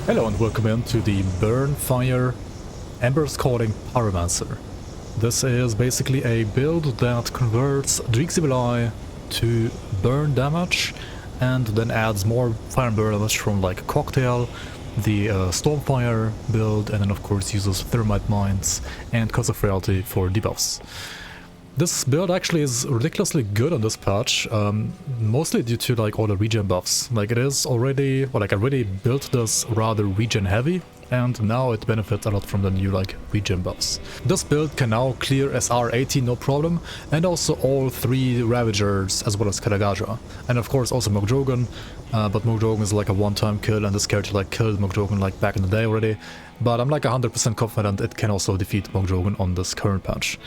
Hello and welcome into the Burn Fire Ember's Calling Pyromancer. This is basically a build that converts Dreeg to burn damage and then adds more fire and burn damage from like Cocktail, the Stormfire build, and then of course uses Thermite Mines and Curse of Frailty for debuffs. This build actually is ridiculously good on this patch, mostly due to like all the regen buffs. Like it is already, well, like I already built this rather regen heavy, and now it benefits a lot from the new like regen buffs. This build can now clear SR80 no problem, and also all 3 Ravagers as well as Callagadra. And of course also Mogdrogon, but Mogdrogon is like a one-time kill, and this character like killed Mogdrogon like back in the day already. But I'm like 100% confident it can also defeat Mogdrogon on this current patch.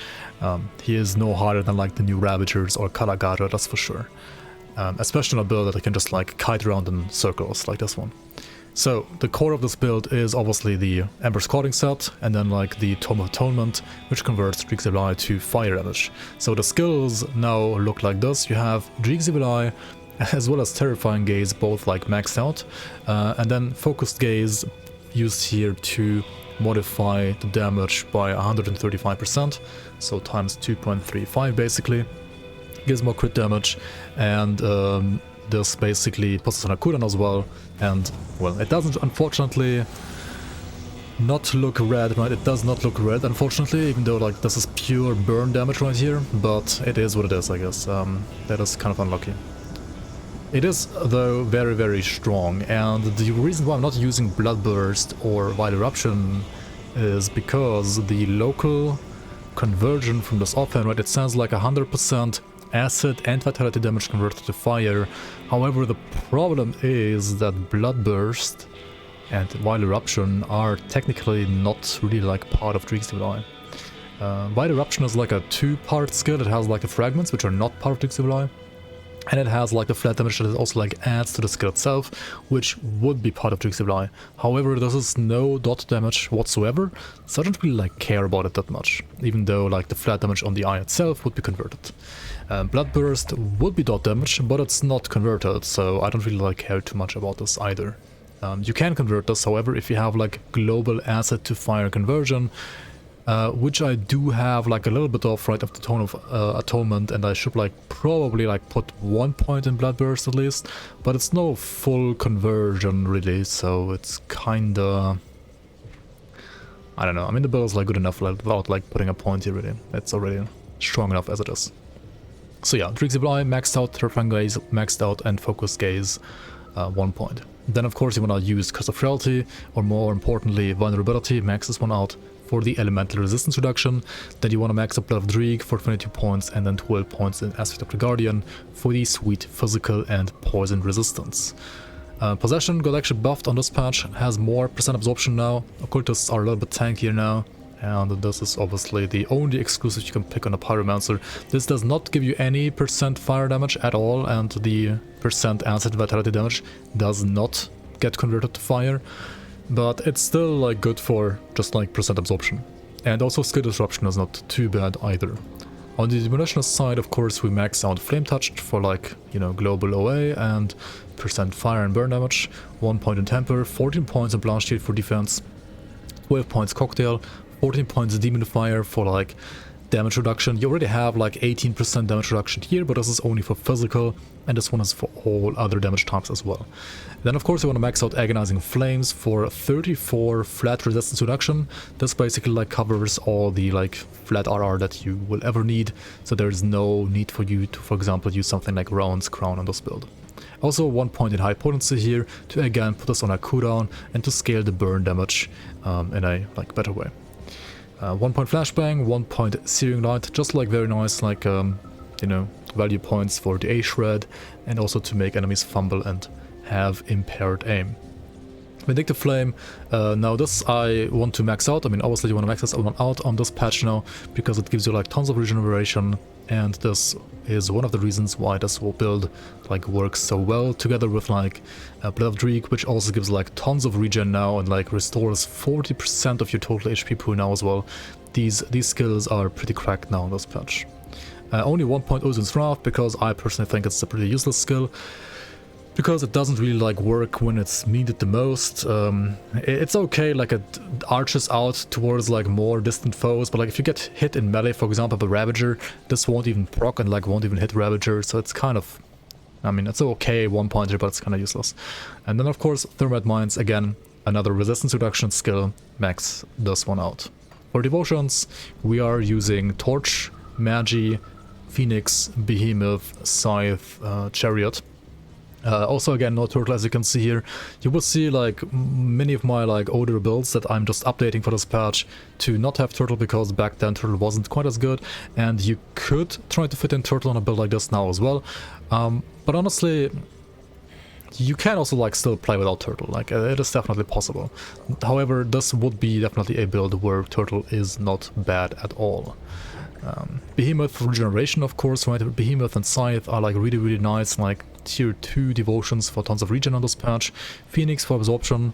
He is no harder than like the new Ravagers or Callagadra, that's for sure. Especially on a build that I can just like kite around in circles like this one. So the core of this build is obviously the Ember's Calling set, and then like the Tome of Atonement, which converts Dreeg to fire damage. So the skills now look like this. You have Dreeg as well as Terrifying Gaze, both like maxed out, and then Focused Gaze used here to modify the damage by 135%, so times 2.35 basically. Gives more crit damage, and this basically puts us on a cooldown as well, and well, it doesn't unfortunately not look red, right? It does not look red unfortunately, even though like this is pure burn damage right here, but it is what it is, I guess. That is kind of unlucky. It is though very strong, and the reason why I'm not using Bloodburst or Wild Eruption is because the local conversion from this offhand, right, it sounds like 100% acid and vitality damage converted to fire. However, the problem is that Bloodburst and Wild Eruption are technically not really like part of Dreeg's Divine. Wild Eruption is like a 2-part skill. It has like the fragments, which are not part of Dreeg's Divine, and it has like the flat damage that it also like adds to the skill itself, which would be part of Dreeg's Divine. However, this is no dot damage whatsoever, so I don't really like care about it that much, even though like the flat damage on the eye itself would be converted. Bloodburst would be dot damage, but it's not converted, so I don't really like care too much about this either. You can convert this, however, if you have like global acid to fire conversion, which I do have like a little bit of right of the Tome of Atonement, and I should like probably like put 1 point in Bloodburst at least, but it's no full conversion really, so it's kinda, I don't know. I mean, the build is like good enough without like putting a point here really. It's already strong enough as it is. So yeah, Dreeg maxed out, Terrifying Gaze maxed out, and Focused Gaze 1 point. Then of course you wanna use Curse of Frailty, or more importantly Vulnerability, max this one out for the elemental resistance reduction. Then you want to max up Blood of Dreeg for 22 points, and then 12 points in Aspect of the Guardian for the sweet physical and poison resistance. Possession got actually buffed on this patch, has more percent absorption now. Occultists are a little bit tankier now, and this is obviously the only exclusive you can pick on a Pyromancer. This does not give you any percent fire damage at all, and the percent acid vitality damage does not get converted to fire. But it's still like good for just like percent absorption. And also skill disruption is not too bad either. On the Demolitionist side, of course, we max out Flame Touched for like, you know, global OA and percent fire and burn damage, 1 point in Temper, 14 points in Blast Shield for defense, 12 points Cocktail, 14 points Demon Fire for like damage reduction. You already have like 18% damage reduction here, but this is only for physical, and this one is for all other damage types as well. Then of course you want to max out Agonizing Flames for 34 flat resistance reduction. This basically like covers all the like flat RR that you will ever need, so there is no need for you to, for example, use something like Round's Crown on this build. Also 1 point in High Potency here to again put us on a cooldown and to scale the burn damage in a like better way. 1 point Flashbang, 1 point Searing Light, just like very nice like you know, value points for the A-Shred, and also to make enemies fumble and have impaired aim. Vindictive Flame, now this I want to max out. I mean, obviously you want to max this one out on this patch now, because it gives you like tons of regeneration, and this is one of the reasons why this whole build like works so well together with like Blood of Dreeg, which also gives like tons of regen now and like restores 40% of your total HP pool now as well. These skills are pretty cracked now on this patch. Only 1 point Ozin's Wrath, because I personally think it's a pretty useless skill. because it doesn't really like work when it's needed the most. It's okay, like it arches out towards like more distant foes, but like if you get hit in melee, for example, by Ravager, this won't even proc and like won't even hit Ravager, so it's kind of, I mean, it's okay one pointer, but it's kind of useless. And then of course Thermite Mines, again, another resistance reduction skill, max this one out. For devotions, we are using Torch, Magi, Phoenix, Behemoth, Scythe, Chariot. Also again, no turtle, as you can see here. You will see like many of my like older builds that I'm just updating for this patch to not have turtle, because back then turtle wasn't quite as good, and you could try to fit in turtle on a build like this now as well. But honestly, you can also like still play without turtle, like it is definitely possible. However, this would be definitely a build where turtle is not bad at all. Behemoth for regeneration, of course, right? Behemoth and Scythe are like really nice, like tier 2 devotions for tons of regen on this patch. Phoenix for absorption.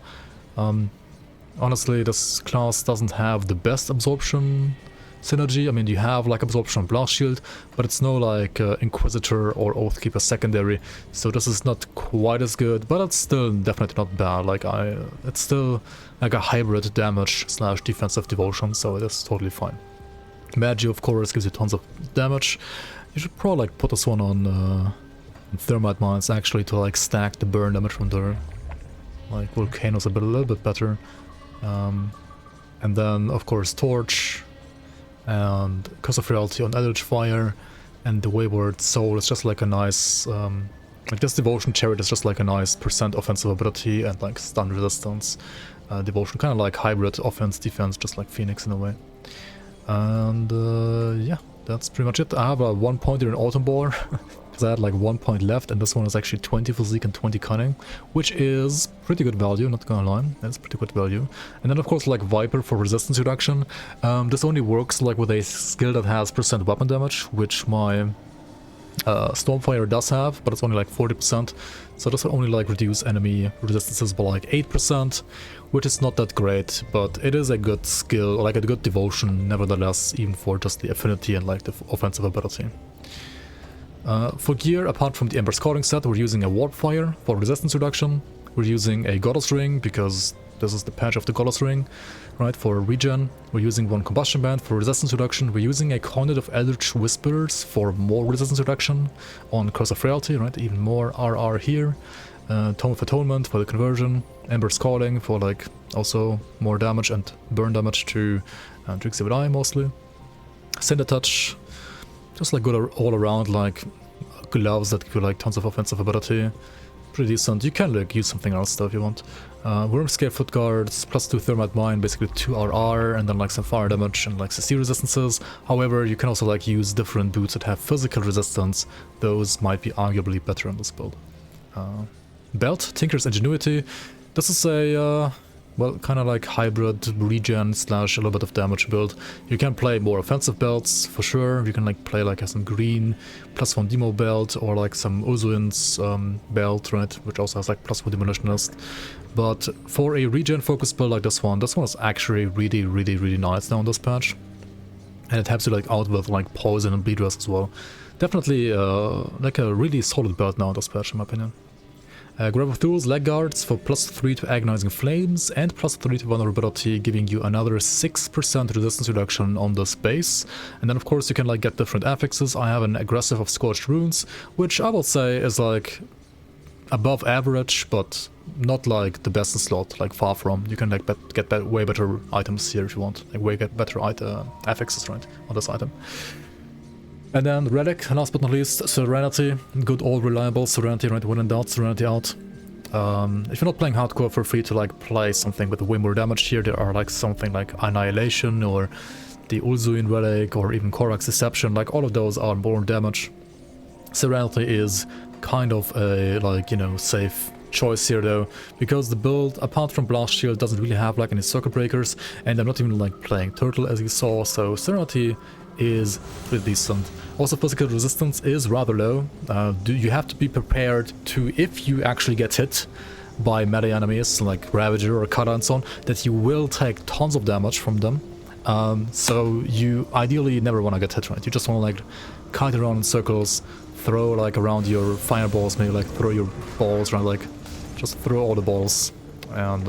Honestly, this class doesn't have the best absorption synergy. I mean, you have like absorption and blast shield, but it's no like Inquisitor or Oathkeeper secondary, so this is not quite as good, but it's still definitely not bad. Like it's still like a hybrid damage slash defensive devotion, so it is totally fine. Magi, of course, gives you tons of damage. You should probably like put this one on Thermite Mines actually to like stack the burn damage from there. Like Volcanoes a little bit better. And then of course Torch and Curse of Reality on Eldritch Fire, and the Wayward Soul is just like a nice like this Devotion Chariot is just like a nice % offensive ability and like stun resistance devotion, kind of like hybrid offense defense, just like Phoenix in a way. And yeah, that's pretty much it. I have a 1 pointer in Autumn Boar because I had like 1 point left, and this one is actually 20 physique and 20 cunning, which is pretty good value, not gonna lie. That's pretty good value. And then of course like Viper for resistance reduction. This only works like with a skill that has % weapon damage, which my Stormfire does have, but it's only like 40%, so this will only like reduce enemy resistances by like 8%, which is not that great, but it is a good skill, like a good devotion nevertheless, even for just the affinity and like the offensive ability. For gear, apart from the Ember Scouting set, we're using a Warp Fire for resistance reduction. We're using a Goddess Ring because this is the patch of the Goddess Ring, right, for regen. We're using one Combustion Band for resistance reduction. We're using a Conduit of Eldritch Whispers for more resistance reduction on Curse of Reality, right, even more RR here. Tome of Atonement for the conversion. Ember Scalding for like also more damage and burn damage to Dreeg mostly. Cinder Touch, just like good all around, like gloves that give you like tons of offensive ability. Pretty decent. You can like use something else though if you want. Wormscale Foot Guards, +2 Thermite Mine, basically 2 RR, and then like some fire damage and like CC resistances. However, you can also like use different boots that have physical resistance. Those might be arguably better on this build. Belt, Tinker's Ingenuity. This is a well, kind of like hybrid regen slash a little bit of damage build. You can play more offensive belts for sure. You can like play like some green +1 demo belt, or like some Uzuin's belt, right, which also has like +1 Demolitionist. But for a regen focused build like this one is actually really nice now on this patch, and it helps you like out with like poison and bleed rest as well. Definitely like a really solid build now on this patch in my opinion. Grab of Tools, Leg Guards for +3 to Agonizing Flames and +3 to Vulnerability, giving you another 6% resistance reduction on this base. And then of course you can like get different affixes. I have an Aggressive of Scorched Runes, which I will say is like above average, but not like the best in slot, like far from. You can like get way better items here if you want, like way better affixes, right, on this item. And then Relic, last but not least, Serenity. Good old reliable Serenity, right? When in doubt, Serenity out. If you're not playing hardcore, feel free to like play something with way more damage here. There are like something like Annihilation or the Ulzuin Relic or even Korak's Deception. Like all of those are more damage. Serenity is kind of a like, you know, safe choice here though, because the build, apart from Blast Shield, doesn't really have like any circuit breakers, and I'm not even like playing Turtle as you saw, so Serenity is pretty decent. Also, physical resistance is rather low. You have to be prepared to, if you actually get hit by melee enemies like Ravager or Kata and so on, that you will take tons of damage from them. So you ideally never want to get hit, right? You just want to like kite around in circles, throw like around your fireballs, maybe like throw your balls around, like just throw all the balls and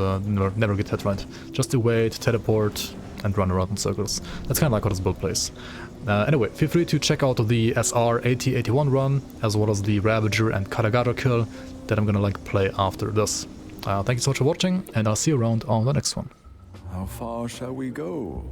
never get hit, right? Just to wait, teleport, and run around in circles. That's kind of like how this build plays. Anyway, feel free to check out the SR 8081 run, as well as the Ravager and Callagadra kill that I'm gonna like play after this. Thank you so much for watching, and I'll see you around on the next one. How far shall we go?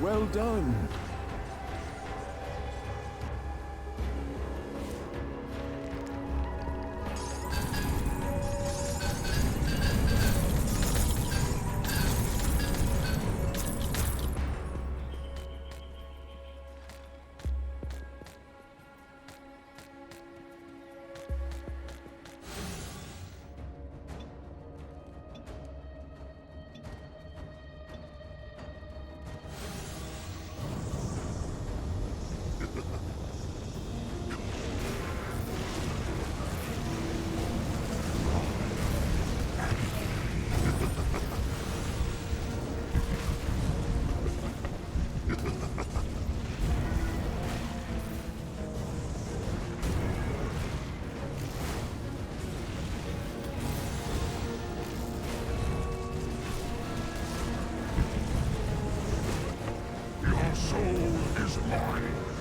Well done. Your soul is mine.